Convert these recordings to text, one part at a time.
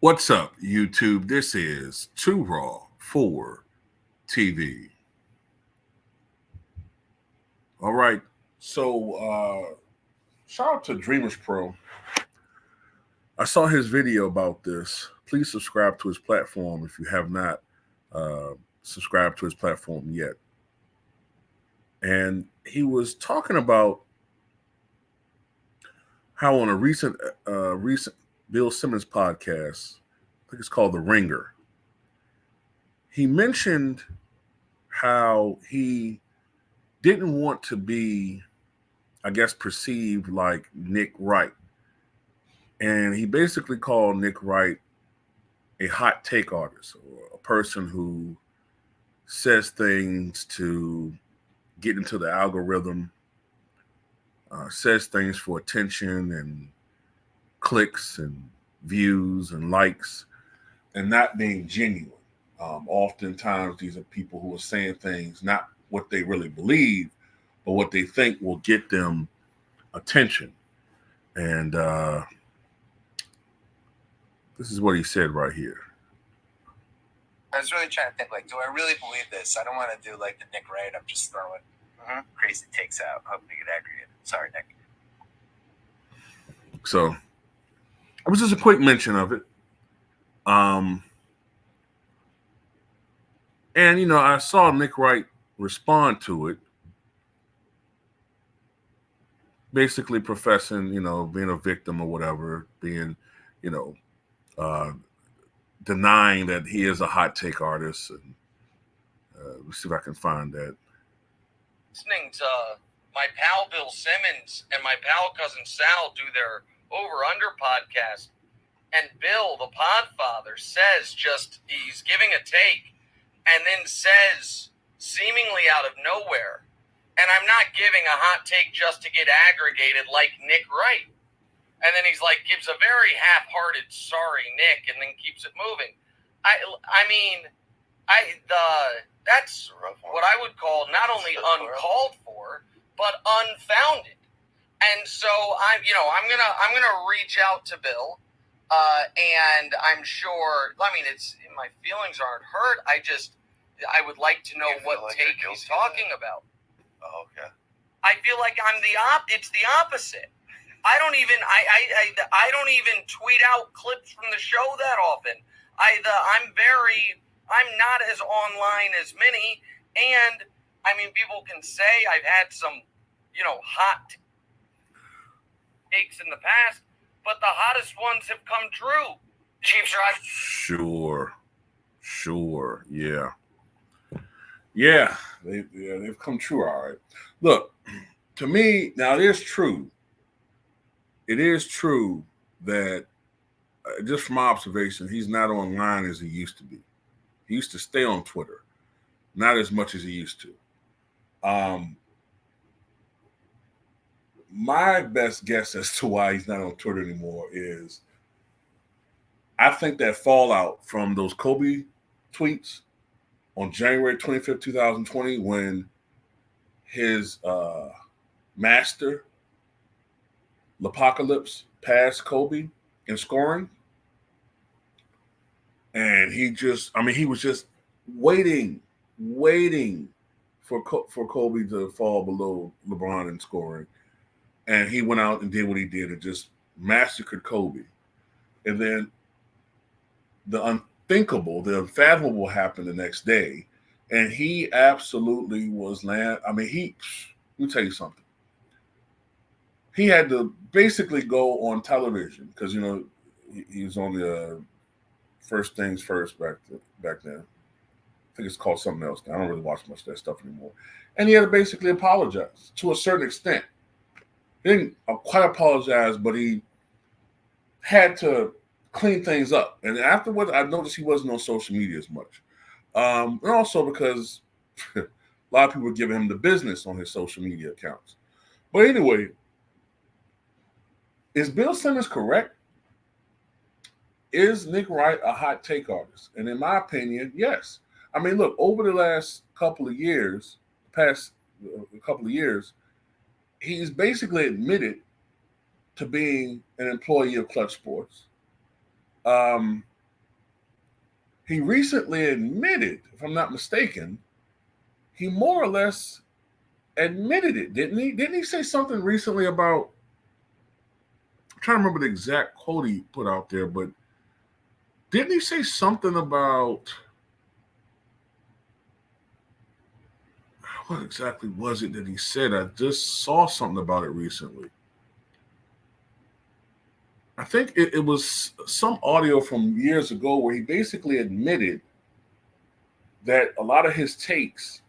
What's up, YouTube? This is Too Raw for TV. All right. So, shout out to Dreamers Pro. I saw his video about this. Please subscribe to his platform if you have not subscribed to his platform yet. And he was talking about how on a recent Bill Simmons podcast, I think it's called The Ringer, he mentioned how he didn't want to be, I guess, perceived like Nick Wright. And he basically called Nick Wright a hot take artist, or a person who says things to get into the algorithm, says things for attention and clicks and views and likes, and not being genuine. Oftentimes, these are people who are saying things not what they really believe, but what they think will get them attention. And this is what he said right here. I was really trying to think, do I really believe this? I don't want to do the Nick Wright. I'm just throwing crazy takes out, hoping to get aggregated. Sorry, Nick. So it was just a quick mention of it. And, I saw Nick Wright respond to it, basically professing, being a victim or whatever, being, denying that he is a hot take artist. And let's see if I can find that. Listening to my pal Bill Simmons and my pal cousin Sal do their over-under podcast, and Bill, the podfather, says he's giving a take and then says, seemingly out of nowhere, and I'm not giving a hot take just to get aggregated like Nick Wright. And then he's gives a very half-hearted, sorry, Nick, and then keeps it moving. That's what I would call not only uncalled for, but unfounded. And so I'm gonna reach out to Bill, and I'm sure. It's my feelings aren't hurt. I would like to know what take he's talking about. Oh, okay. I feel like it's the opposite. I don't even tweet out clips from the show that often. I'm not as online as many, and people can say I've had some, hot takes in the past, but the hottest ones have come true. Chiefs are Sure, yeah, they've come true. All right. Look, to me now, it is true that just from my observation, he's not online as he used to be. He used to stay on Twitter, not as much as he used to. My best guess as to why he's not on Twitter anymore is I think that fallout from those Kobe tweets on January 25th, 2020, when his master, L'Apocalypse, passed Kobe in scoring. And he was just waiting for Kobe to fall below LeBron in scoring. And he went out and did what he did and just massacred Kobe. And then the unthinkable, the unfathomable happened the next day. And he absolutely was let me tell you something. He had to basically go on television because, he was on the First Things First back then. I think it's called something else. I don't really watch much of that stuff anymore. And he had to basically apologize to a certain extent. He didn't quite apologize, but he had to clean things up. And afterwards, I noticed he wasn't on social media as much. And also because a lot of people were giving him the business on his social media accounts. But anyway, is Bill Simmons correct? Is Nick Wright a hot take artist? And in my opinion, yes. Look, over the last couple of years, he's basically admitted to being an employee of Clutch Sports. he recently admitted, if I'm not mistaken, he more or less admitted it, didn't he? Didn't he say something recently about, I'm trying to remember the exact quote he put out there, but didn't he say something about, what exactly was it that he said? I just saw something about it recently. I think it was some audio from years ago where he basically admitted that a lot of his takes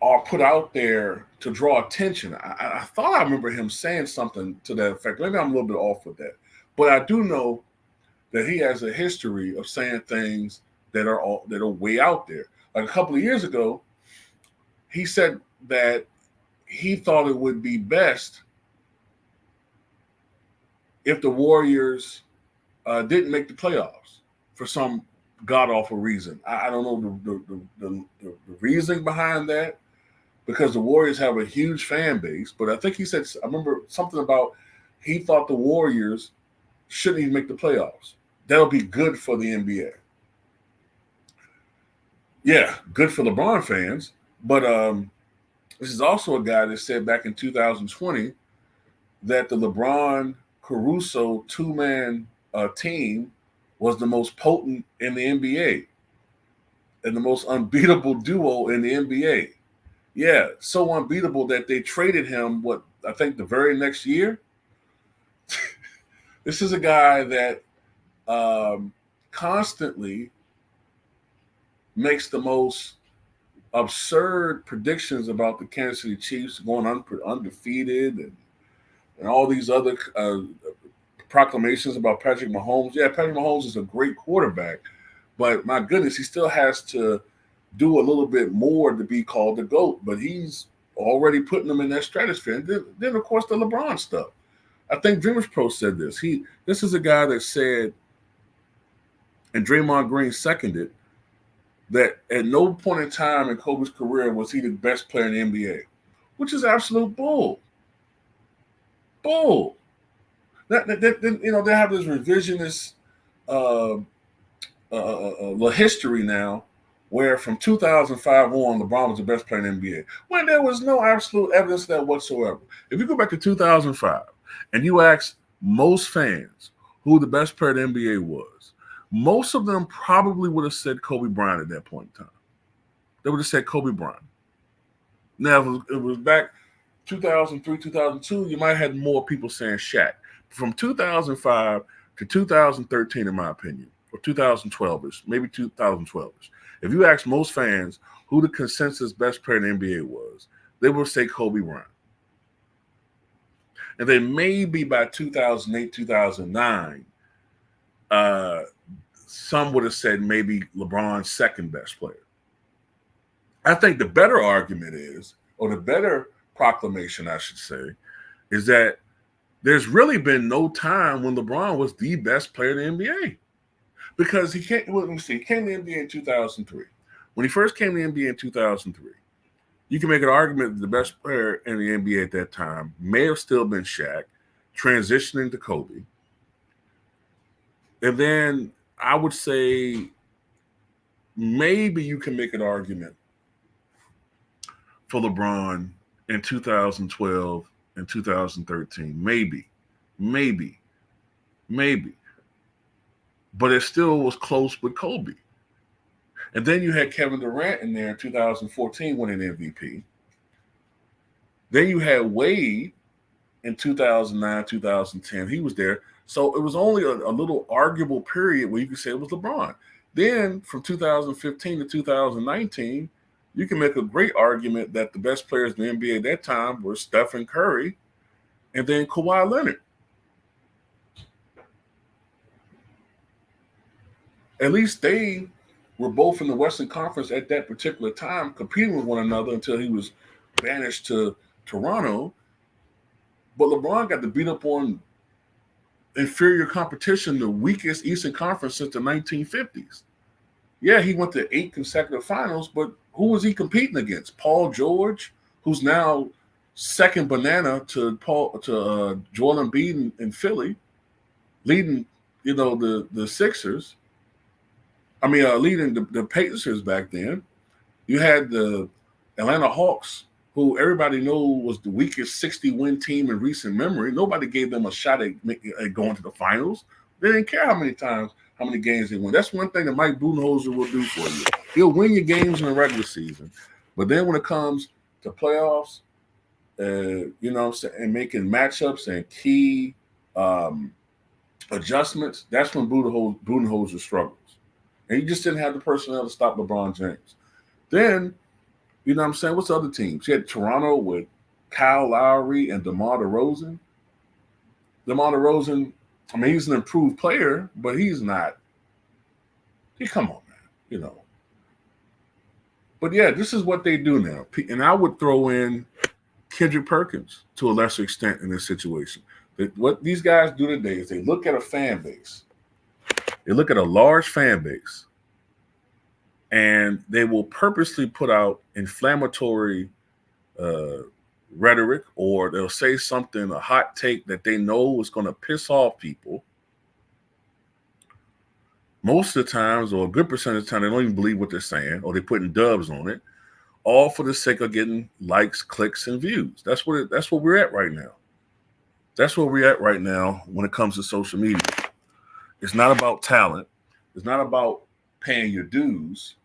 are put out there to draw attention. I thought I remember him saying something to that effect. Maybe I'm a little bit off with that. But I do know that he has a history of saying things that are way out there. Like a couple of years ago, he said that he thought it would be best if the Warriors didn't make the playoffs for some god-awful reason. I don't know the reasoning behind that, because the Warriors have a huge fan base. But I think he said, I remember something about he thought the Warriors shouldn't even make the playoffs. That'll be good for the NBA. Yeah, good for LeBron fans. But this is also a guy that said back in 2020 that the LeBron Caruso two-man team was the most potent in the NBA and the most unbeatable duo in the NBA. Yeah, so unbeatable that they traded him, I think the very next year. This is a guy that constantly makes the most absurd predictions about the Kansas City Chiefs going undefeated and all these other proclamations about Patrick Mahomes. Yeah, Patrick Mahomes is a great quarterback, but my goodness, he still has to do a little bit more to be called the GOAT, but he's already putting them in that stratosphere. And then of course, the LeBron stuff. I think Dreamers Pro said this. This is a guy that said, and Draymond Green seconded, that at no point in time in Kobe's career was he the best player in the NBA, which is absolute bull. Bull. They have this revisionist history now, where from 2005 on, LeBron was the best player in the NBA, when there was no absolute evidence of that whatsoever. If you go back to 2005 and you ask most fans who the best player in the NBA was, most of them probably would have said Kobe Bryant at that point in time. They would have said Kobe Bryant. Now, if it was back 2003, 2002, you might have had more people saying Shaq. From 2005 to 2013, in my opinion, or 2012-ish, maybe 2012-ish, if you ask most fans who the consensus best player in the NBA was, they will say Kobe Bryant. And then maybe by 2008, 2009, some would have said maybe LeBron's second best player. I think the better argument is, or the better proclamation, I should say, is that there's really been no time when LeBron was the best player in the NBA. Because he came to the NBA in 2003. When he first came to the NBA in 2003, you can make an argument that the best player in the NBA at that time may have still been Shaq, transitioning to Kobe. And then I would say maybe you can make an argument for LeBron in 2012 and 2013. Maybe. But it still was close with Kobe. And then you had Kevin Durant in there in 2014 winning MVP. Then you had Wade in 2009, 2010. He was there. So it was only a little arguable period where you could say it was LeBron. Then from 2015 to 2019, you can make a great argument that the best players in the NBA at that time were Stephen Curry and then Kawhi Leonard. At least they were both in the Western Conference at that particular time, competing with one another until he was banished to Toronto. But LeBron got to beat up on inferior competition, the weakest Eastern Conference since the 1950s. Yeah, he went to 8 consecutive finals, but who was he competing against? Paul George, who's now second banana to Joel Embiid in Philly, leading the Sixers. Leading the Pacers back then. You had the Atlanta Hawks, who everybody knew was the weakest 60-win team in recent memory. Nobody gave them a shot at going to the finals. They didn't care how many games they win. That's one thing that Mike Budenholzer will do for you. He'll win your games in the regular season. But then when it comes to playoffs, and making matchups and key adjustments, that's when Budenholzer struggles. And he just didn't have the personnel to stop LeBron James. Then, what's the other teams? You had Toronto with Kyle Lowry and DeMar DeRozan. DeMar DeRozan, he's an improved player, but he's not. Come on, man, But yeah, this is what they do now. And I would throw in Kendrick Perkins to a lesser extent in this situation. What these guys do today is they look at a fan base. They look at a large fan base, and they will purposely put out inflammatory rhetoric, or they'll say something, a hot take that they know is going to piss off people. Most of the times, or a good percentage of the time, they don't even believe what they're saying, or they're putting dubs on it, all for the sake of getting likes, clicks, and views. That's where we're at right now. That's where we're at right now when it comes to social media. It's not about talent. It's not about paying your dues.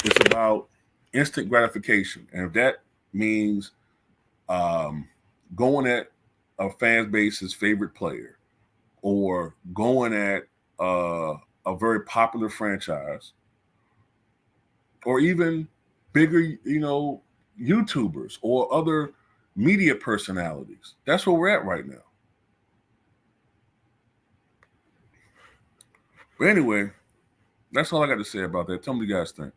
It's about instant gratification. And if that means going at a fan base's favorite player, or going at a very popular franchise, or even bigger, YouTubers or other media personalities. That's where we're at right now. But anyway, that's all I got to say about that. Tell me what you guys think.